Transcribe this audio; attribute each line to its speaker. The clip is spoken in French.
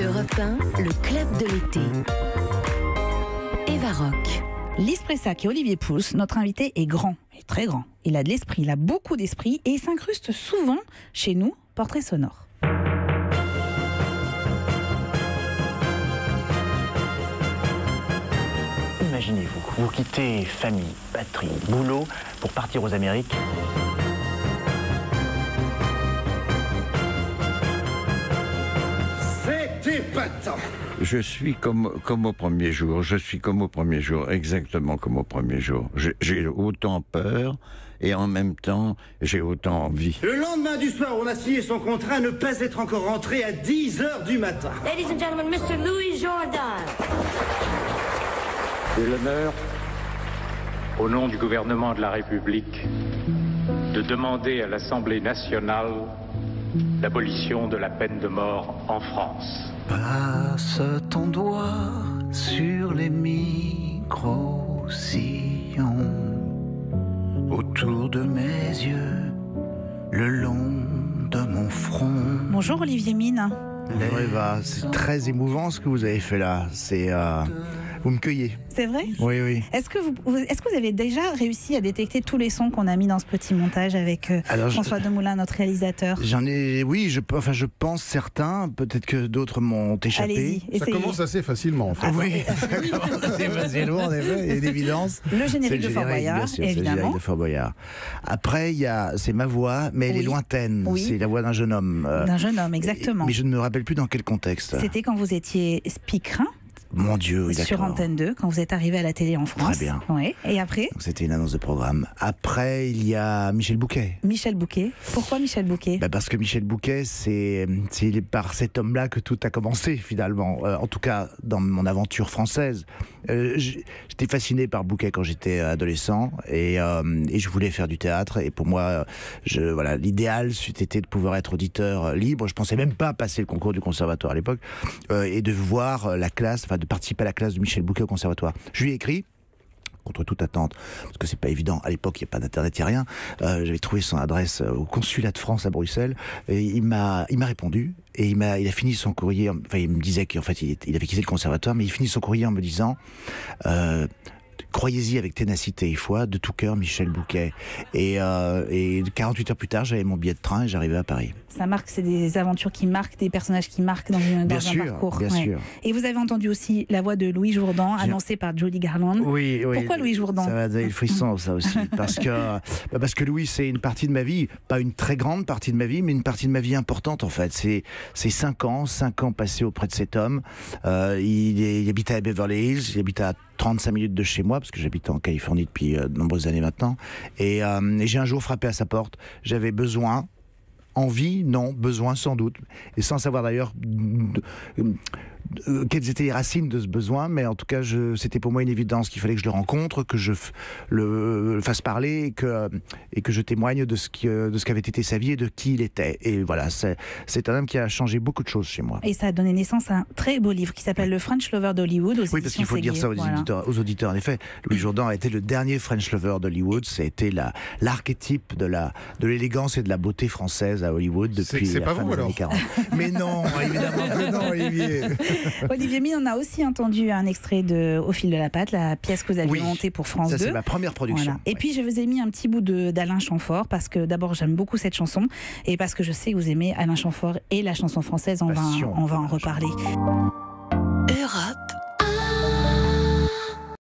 Speaker 1: Europe 1, le club de l'été. Eva Rock.
Speaker 2: Lise Pressac et Olivier Pouls, notre invité est grand, il est très grand. Il a de l'esprit, il a beaucoup d'esprit et il s'incruste souvent chez nous, portrait sonore.
Speaker 3: Imaginez-vous, vous quittez famille, patrie, boulot pour partir aux Amériques.
Speaker 4: C'est épatant.
Speaker 5: Je suis comme au premier jour, exactement comme au premier jour. J'ai autant peur et en même temps, j'ai autant envie.
Speaker 4: Le lendemain du soir, on a signé son contrat à ne pas être encore rentré à 10h du matin.
Speaker 6: Ladies and gentlemen, Mr. Louis Jourdan.
Speaker 7: J'ai l'honneur, au nom du gouvernement de la République, de demander à l'Assemblée nationale l'abolition de la peine de mort en France.
Speaker 8: Passe ton doigt sur les micro-sillons autour de mes yeux, le long de mon front.
Speaker 2: Bonjour Olivier Mine.
Speaker 9: Bonjour Eva, c'est très émouvant ce que vous avez fait là. Vous me cueillez.
Speaker 2: C'est vrai ?
Speaker 9: Oui, oui.
Speaker 2: Est-ce que vous avez déjà réussi à détecter tous les sons qu'on a mis dans ce petit montage avec François Demoulin, notre réalisateur ?
Speaker 9: Oui, je pense certains, peut-être que d'autres m'ont échappé.
Speaker 2: Allez-y, essayez.
Speaker 10: Ça commence assez facilement en fait.
Speaker 9: Ah oui, ça commence assez facilement en effet, il y a une évidence.
Speaker 2: Le générique de Fort Boyard,
Speaker 9: bien sûr,
Speaker 2: évidemment.
Speaker 9: C'est le générique de Fort Boyard. Après, c'est ma voix, mais elle est lointaine.
Speaker 2: Oui.
Speaker 9: C'est la voix d'un jeune homme.
Speaker 2: D'un jeune homme, exactement.
Speaker 9: Mais je ne me rappelle plus dans quel contexte.
Speaker 2: C'était quand vous étiez speaker.
Speaker 9: Mon Dieu, oui,
Speaker 2: sur Antenne 2, quand vous êtes arrivé à la télé en France.
Speaker 9: Très bien.
Speaker 2: Ouais. Et après ?
Speaker 9: Donc, c'était une annonce de programme. Après, il y a Michel Bouquet.
Speaker 2: Michel Bouquet. Pourquoi Michel Bouquet ?
Speaker 9: Parce que Michel Bouquet, c'est par cet homme-là que tout a commencé, finalement. En tout cas, dans mon aventure française. J'étais fasciné par Bouquet quand j'étais adolescent et je voulais faire du théâtre. Et pour moi, l'idéal, c'était de pouvoir être auditeur libre. Je pensais même pas passer le concours du conservatoire à l'époque et de voir la classe, de participer à la classe de Michel Bouquet au conservatoire. Je lui ai écrit, contre toute attente, parce que c'est pas évident, à l'époque il n'y a pas d'internet, il n'y a rien, j'avais trouvé son adresse au consulat de France à Bruxelles, et il m'a répondu, et il a fini son courrier, il me disait qu'en fait il avait quitté le conservatoire, mais il finit son courrier en me disant croyez-y avec ténacité et foi, de tout cœur, Michel Bouquet. Et 48 heures plus tard, j'avais mon billet de train et j'arrivais à Paris.
Speaker 2: Ça marque, c'est des aventures qui marquent, des personnages qui marquent dans un parcours.
Speaker 9: Bien sûr.
Speaker 2: Et vous avez entendu aussi la voix de Louis Jourdan, annoncée par Judy Garland.
Speaker 9: Oui.
Speaker 2: Pourquoi Louis Jourdan ?
Speaker 9: Ça m'a donné le frisson, ça aussi. Parce que Louis, c'est une partie de ma vie, pas une très grande partie de ma vie, mais une partie de ma vie importante en fait. C'est 5 ans passés auprès de cet homme. Il habitait à Beverly Hills, il habite à 35 minutes de chez moi, parce que j'habite en Californie depuis de nombreuses années maintenant. Et j'ai un jour frappé à sa porte. J'avais besoin, envie, non, besoin sans doute. Et sans savoir d'ailleurs quelles étaient les racines de ce besoin, mais en tout cas, c'était pour moi une évidence qu'il fallait que je le rencontre, que je le fasse parler et que je témoigne de ce qu'avait été sa vie et de qui il était. Et voilà, c'est un homme qui a changé beaucoup de choses chez moi.
Speaker 2: Et ça a donné naissance à un très beau livre qui s'appelle Le French Lover d'Hollywood.
Speaker 9: Oui, parce qu'il faut dire ça aux auditeurs. En effet, Louis Jourdan a été le dernier French Lover d'Hollywood. C'était l'archétype de l'élégance et de la beauté française à Hollywood depuis la fin des années 40. Mais non, évidemment que non, Olivier.
Speaker 2: Olivier Mine, on a aussi entendu un extrait de Au fil de la pâte, la pièce que vous avez montée pour France 2.
Speaker 9: Ça, c'est ma première production.
Speaker 2: Voilà. Et puis, je vous ai mis un petit bout d'Alain Chamfort, parce que d'abord, j'aime beaucoup cette chanson, et parce que je sais que vous aimez Alain Chamfort et la chanson française, on va en reparler.